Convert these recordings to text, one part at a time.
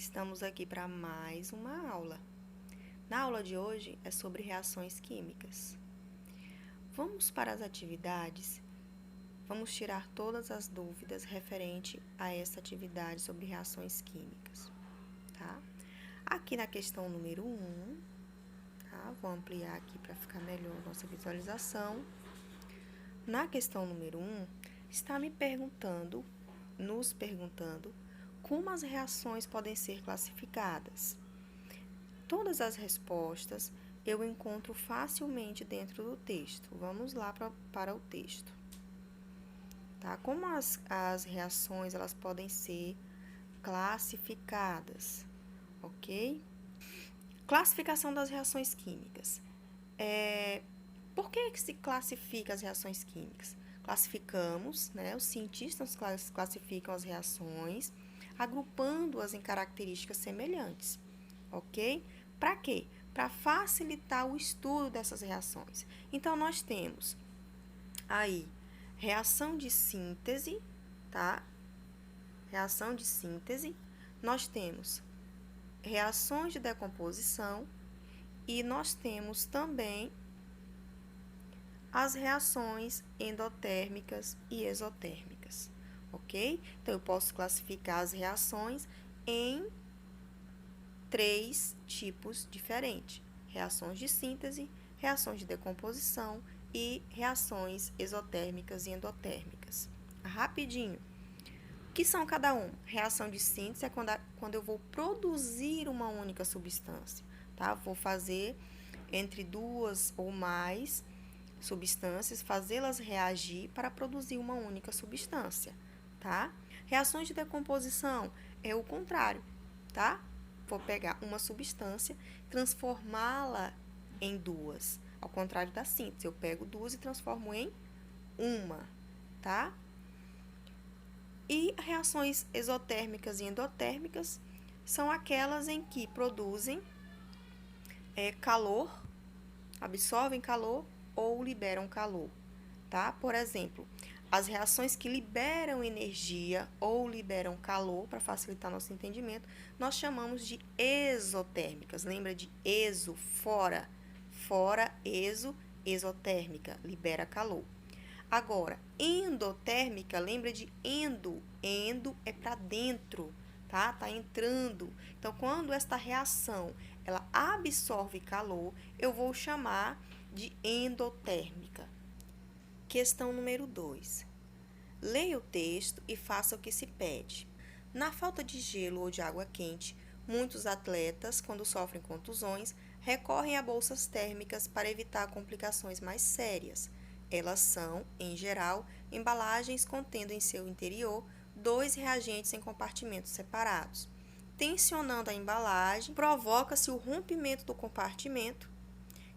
Estamos aqui para mais uma aula. Na aula de hoje é sobre reações químicas. Vamos para as atividades. Vamos tirar todas as dúvidas referente a essa atividade sobre reações químicas, tá? Aqui na questão número 1, tá? Vou ampliar aqui para ficar melhor a nossa visualização. Na questão número 1, está nos perguntando como as reações podem ser classificadas. Todas as respostas eu encontro facilmente dentro do texto. Vamos lá para o texto. Tá? Como as reações elas podem ser classificadas, ok? Classificação das reações químicas. Por que se classifica as reações químicas? Classificamos, né? Os cientistas classificam as reações, agrupando-as em características semelhantes, ok? Para quê? Para facilitar o estudo dessas reações. Então, nós temos aí reação de síntese, tá? Reação de síntese. Nós temos reações de decomposição e nós temos também as reações endotérmicas e exotérmicas, ok? Então, eu posso classificar as reações em 3 tipos diferentes: reações de síntese, reações de decomposição e reações exotérmicas e endotérmicas. Rapidinho. O que são cada um? Reação de síntese é quando eu vou produzir uma única substância, tá? Vou fazer entre 2 ou mais substâncias, fazê-las reagir para produzir uma única substância, tá? Reações de decomposição é o contrário, tá? Vou pegar uma substância, transformá-la em 2. Ao contrário da síntese, eu pego 2 e transformo em uma, tá? E reações exotérmicas e endotérmicas são aquelas em que produzem calor, absorvem calor ou liberam calor, tá? Por exemplo, as reações que liberam energia ou liberam calor, para facilitar nosso entendimento, nós chamamos de exotérmicas. Lembra de exo, fora? Fora, exo, exotérmica, libera calor. Agora, endotérmica, lembra de endo? Endo é para dentro, tá? Tá entrando. Então, quando esta reação, ela absorve calor, eu vou chamar de endotérmica. Questão número 2. Leia o texto e faça o que se pede. Na falta de gelo ou de água quente, muitos atletas, quando sofrem contusões, recorrem a bolsas térmicas para evitar complicações mais sérias. Elas são, em geral, embalagens contendo em seu interior 2 reagentes em compartimentos separados. Tensionando a embalagem, provoca-se o rompimento do compartimento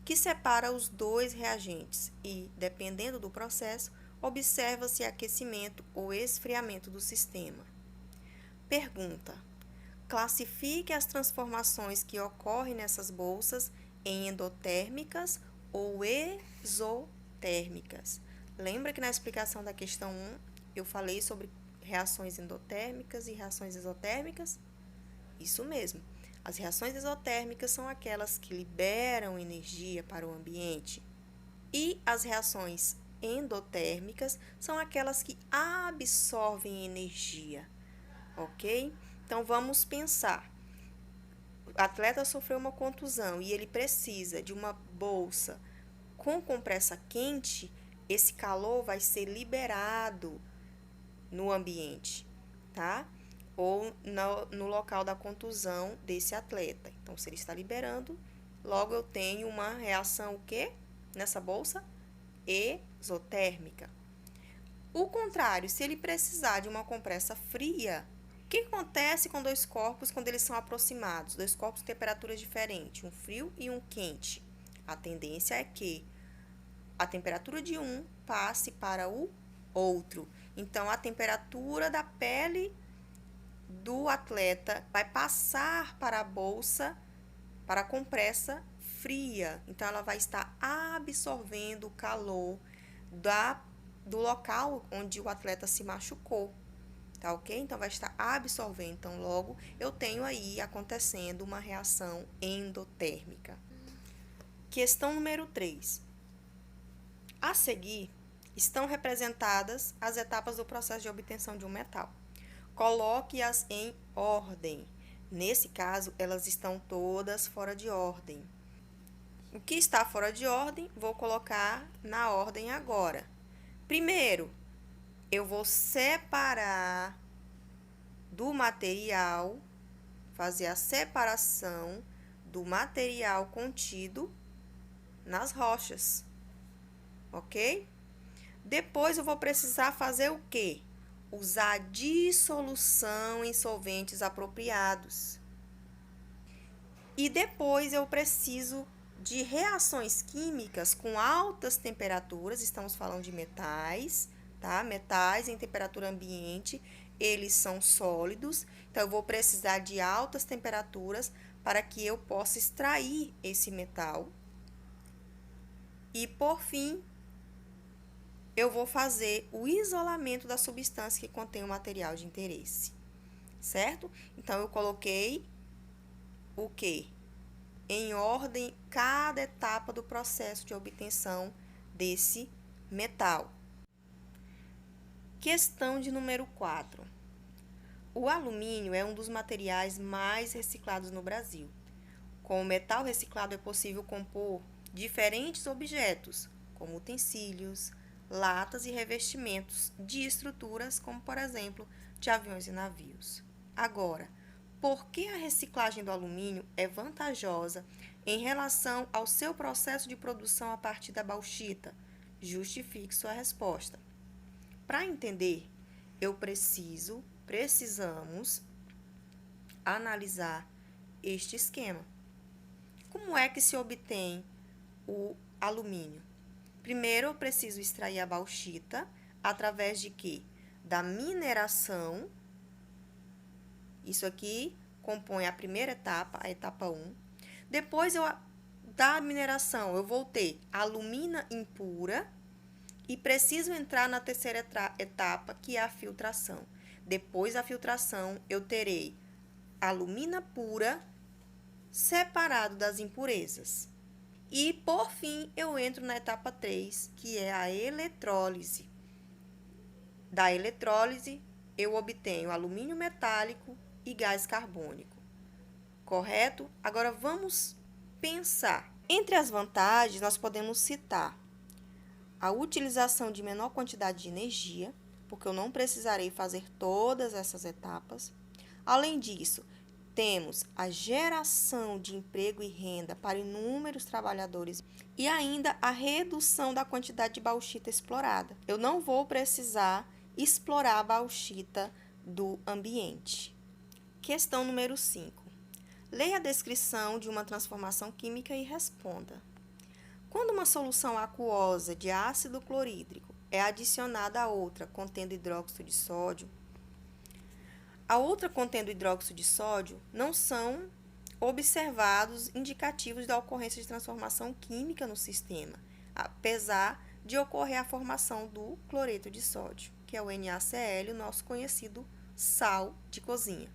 que separa os 2 reagentes e, dependendo do processo, observa-se aquecimento ou esfriamento do sistema. Pergunta: classifique as transformações que ocorrem nessas bolsas em endotérmicas ou exotérmicas. Lembra que na explicação da questão 1 eu falei sobre reações endotérmicas e reações exotérmicas? Isso mesmo. As reações exotérmicas são aquelas que liberam energia para o ambiente. E as reações endotérmicas são aquelas que absorvem energia, ok? Então, vamos pensar. O atleta sofreu uma contusão e ele precisa de uma bolsa com compressa quente. Esse calor vai ser liberado no ambiente, tá? Ou no local da contusão desse atleta. Então, se ele está liberando, logo eu tenho uma reação o quê? Nessa bolsa? Exotérmica. O contrário, se ele precisar de uma compressa fria, o que acontece com 2 corpos quando eles são aproximados? 2 corpos com temperaturas diferentes, um frio e um quente. A tendência é que a temperatura de um passe para o outro. Então, a temperatura da pele do atleta vai passar para a bolsa, para a compressa fria. Então, ela vai estar absorvendo o calor do local onde o atleta se machucou, tá ok? Então, vai estar absorvendo. Então, logo, eu tenho aí acontecendo uma reação endotérmica. Questão número 3. A seguir, estão representadas as etapas do processo de obtenção de um metal. Coloque-as em ordem. Nesse caso, elas estão todas fora de ordem. O que está fora de ordem, vou colocar na ordem agora. Primeiro, eu vou separar do material, fazer a separação do material contido nas rochas, ok? Depois eu vou precisar fazer o quê? Usar dissolução em solventes apropriados. E depois eu preciso de reações químicas com altas temperaturas, estamos falando de metais, tá? Metais em temperatura ambiente, eles são sólidos, então eu vou precisar de altas temperaturas para que eu possa extrair esse metal. E por fim, eu vou fazer o isolamento da substância que contém o material de interesse, certo? Então, eu coloquei o quê? Em ordem, cada etapa do processo de obtenção desse metal. Questão de número 4. O alumínio é um dos materiais mais reciclados no Brasil. Com o metal reciclado é possível compor diferentes objetos, como utensílios, latas e revestimentos de estruturas, como por exemplo, de aviões e navios. Agora, por que a reciclagem do alumínio é vantajosa em relação ao seu processo de produção a partir da bauxita? Justifique sua resposta. Para entender, precisamos analisar este esquema. Como é que se obtém o alumínio? Primeiro, eu preciso extrair a bauxita através de quê? Da mineração. Isso aqui compõe a primeira etapa, a etapa 1. Depois, da mineração, eu vou ter alumina impura e preciso entrar na terceira etapa, que é a filtração. Depois da filtração, eu terei alumina pura separado das impurezas. E, por fim, eu entro na etapa 3, que é a eletrólise. Da eletrólise, eu obtenho alumínio metálico e gás carbônico. Correto? Agora, vamos pensar. Entre as vantagens, nós podemos citar a utilização de menor quantidade de energia, porque eu não precisarei fazer todas essas etapas. Além disso, temos a geração de emprego e renda para inúmeros trabalhadores e ainda a redução da quantidade de bauxita explorada. Eu não vou precisar explorar a bauxita do ambiente. Questão número 5. Leia a descrição de uma transformação química e responda. Quando uma solução aquosa de ácido clorídrico é adicionada a outra contendo hidróxido de sódio, a outra contendo hidróxido de sódio não são observados indicativos da ocorrência de transformação química no sistema, apesar de ocorrer a formação do cloreto de sódio, que é o NaCl, o nosso conhecido sal de cozinha,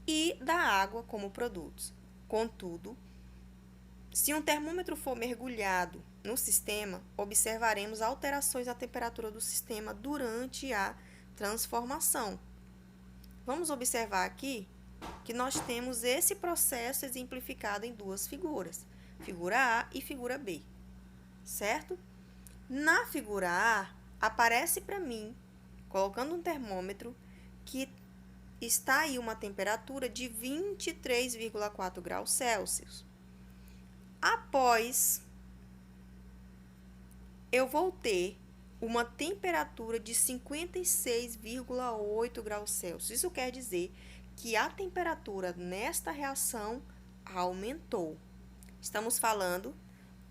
e da água como produtos. Contudo, se um termômetro for mergulhado no sistema, observaremos alterações na temperatura do sistema durante a transformação. Vamos observar aqui que nós temos esse processo exemplificado em duas figuras, figura A e figura B, certo? Na figura A, aparece para mim, colocando um termômetro, que está aí uma temperatura de 23,4 graus Celsius. Após, eu vou ter uma temperatura de 56,8 graus Celsius. Isso quer dizer que a temperatura nesta reação aumentou. Estamos falando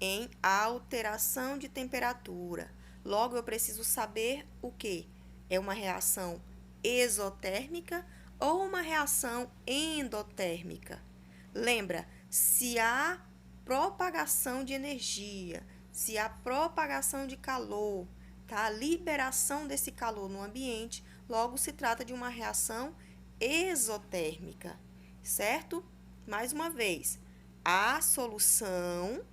em alteração de temperatura. Logo, eu preciso saber o que? É uma reação exotérmica ou uma reação endotérmica? Lembra, se há propagação de energia, se há propagação de calor, tá? A liberação desse calor no ambiente, Logo, se trata de uma reação exotérmica, certo? Mais uma vez, a solução,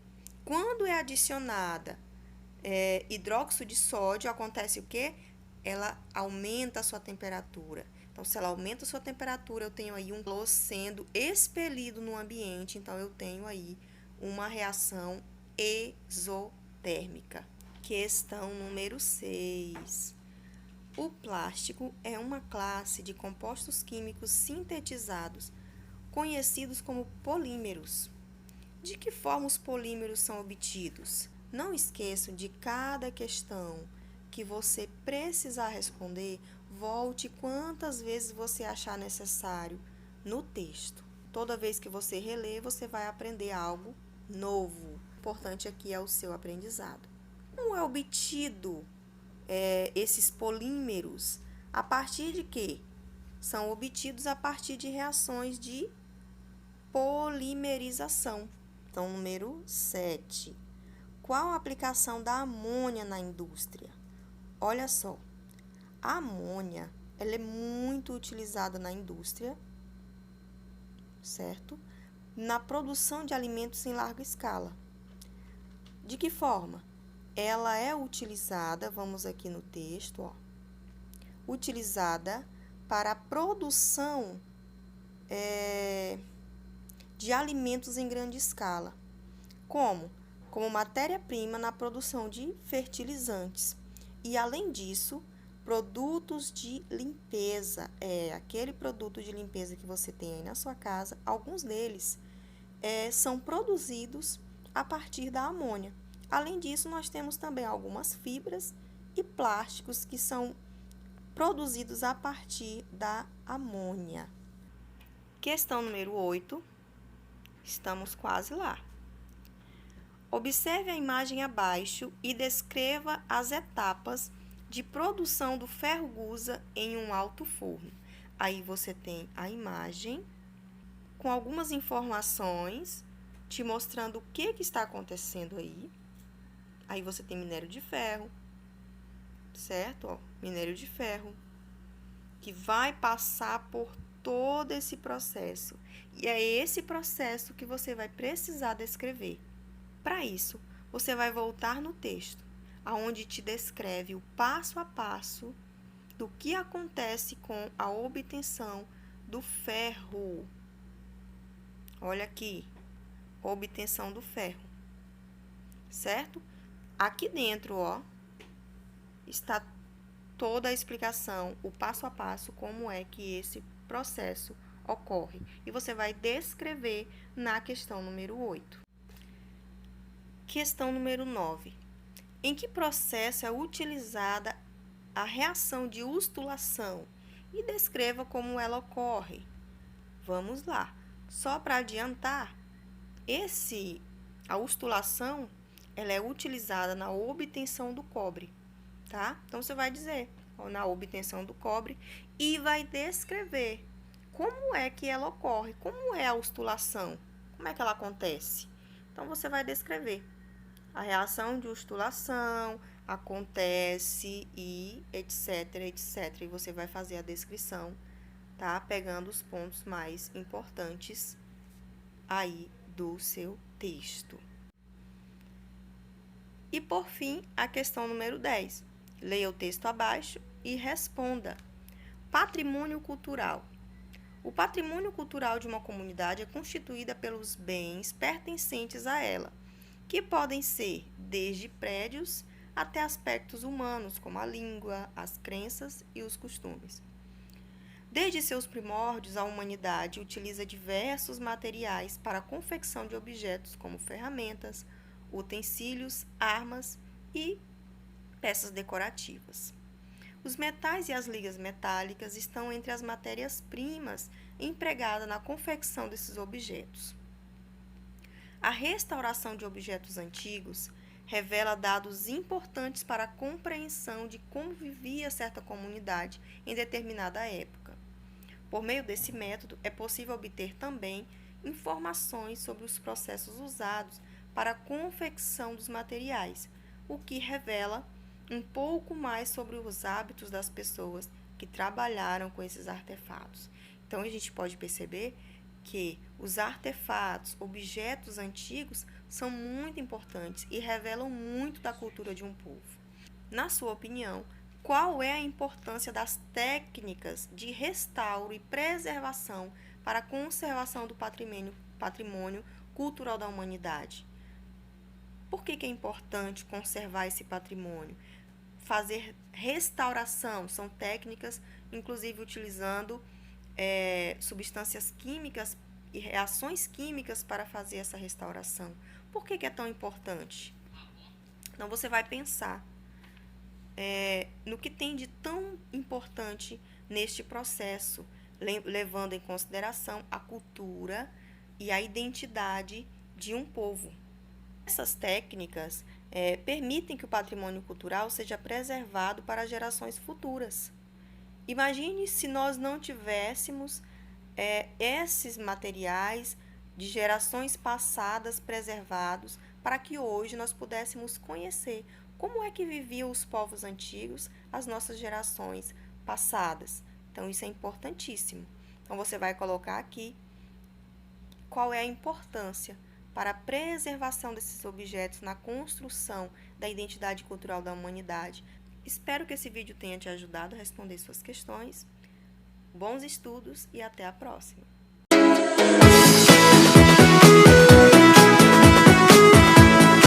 quando é adicionada hidróxido de sódio, acontece o quê? Ela aumenta a sua temperatura. Então, se ela aumenta a sua temperatura, eu tenho aí um calor sendo expelido no ambiente, então eu tenho aí uma reação exotérmica. Questão número 6. O plástico é uma classe de compostos químicos sintetizados, conhecidos como polímeros. De que forma os polímeros são obtidos? Não esqueçam de cada questão que você precisar responder, volte quantas vezes você achar necessário no texto. Toda vez que você reler, você vai aprender algo novo. O importante aqui é o seu aprendizado. Como é obtido esses polímeros? A partir de quê? São obtidos a partir de reações de polimerização. Então, número 7. Qual a aplicação da amônia na indústria? Olha só, a amônia, ela é muito utilizada na indústria, certo? Na produção de alimentos em larga escala. De que forma? Ela é utilizada, vamos aqui no texto, ó, utilizada para a produção de alimentos em grande escala. Como? Como matéria-prima na produção de fertilizantes. E, além disso, produtos de limpeza. Aquele produto de limpeza que você tem aí na sua casa, alguns deles são produzidos a partir da amônia. Além disso, nós temos também algumas fibras e plásticos que são produzidos a partir da amônia. Questão número 8. Estamos quase lá. Observe a imagem abaixo e descreva as etapas de produção do ferro gusa em um alto forno. Aí você tem a imagem com algumas informações te mostrando o que está acontecendo aí. Aí você tem minério de ferro, certo? Ó, minério de ferro, que vai passar por todo esse processo. E é esse processo que você vai precisar descrever. Para isso, você vai voltar no texto, aonde te descreve o passo a passo do que acontece com a obtenção do ferro. Olha aqui, obtenção do ferro, certo? Aqui dentro, ó, está toda a explicação, o passo a passo, como é que esse processo ocorre. E você vai descrever na questão número 8. Questão número 9. Em que processo é utilizada a reação de ustulação? E descreva como ela ocorre. Vamos lá. Só para adiantar, a ustulação, ela é utilizada na obtenção do cobre, tá? Então, você vai dizer, ó, na obtenção do cobre, e vai descrever como é que ela ocorre, como é a ustulação, como é que ela acontece. Então, você vai descrever. A reação de ustulação acontece e etc, etc. E você vai fazer a descrição, tá? Pegando os pontos mais importantes aí do seu texto. E, por fim, a questão número 10. Leia o texto abaixo e responda. Patrimônio cultural. O patrimônio cultural de uma comunidade é constituído pelos bens pertencentes a ela, que podem ser desde prédios até aspectos humanos, como a língua, as crenças e os costumes. Desde seus primórdios, a humanidade utiliza diversos materiais para a confecção de objetos como ferramentas, utensílios, armas e peças decorativas. Os metais e as ligas metálicas estão entre as matérias-primas empregadas na confecção desses objetos. A restauração de objetos antigos revela dados importantes para a compreensão de como vivia certa comunidade em determinada época. Por meio desse método, é possível obter também informações sobre os processos usados para a confecção dos materiais, o que revela um pouco mais sobre os hábitos das pessoas que trabalharam com esses artefatos. Então, a gente pode perceber que os artefatos, objetos antigos, são muito importantes e revelam muito da cultura de um povo. Na sua opinião, qual é a importância das técnicas de restauro e preservação para a conservação do patrimônio cultural da humanidade? Por que é importante conservar esse patrimônio? Fazer restauração são técnicas, inclusive utilizando substâncias químicas e reações químicas para fazer essa restauração. Por que é tão importante? Então, você vai pensar no que tem de tão importante neste processo, levando em consideração a cultura e a identidade de um povo. Essas técnicas permitem que o patrimônio cultural seja preservado para gerações futuras. Imagine se nós não tivéssemos esses materiais de gerações passadas preservados para que hoje nós pudéssemos conhecer como é que viviam os povos antigos, as nossas gerações passadas. Então, isso é importantíssimo. Então, você vai colocar aqui qual é a importância para a preservação desses objetos na construção da identidade cultural da humanidade. Espero que esse vídeo tenha te ajudado a responder suas questões. Bons estudos e até a próxima!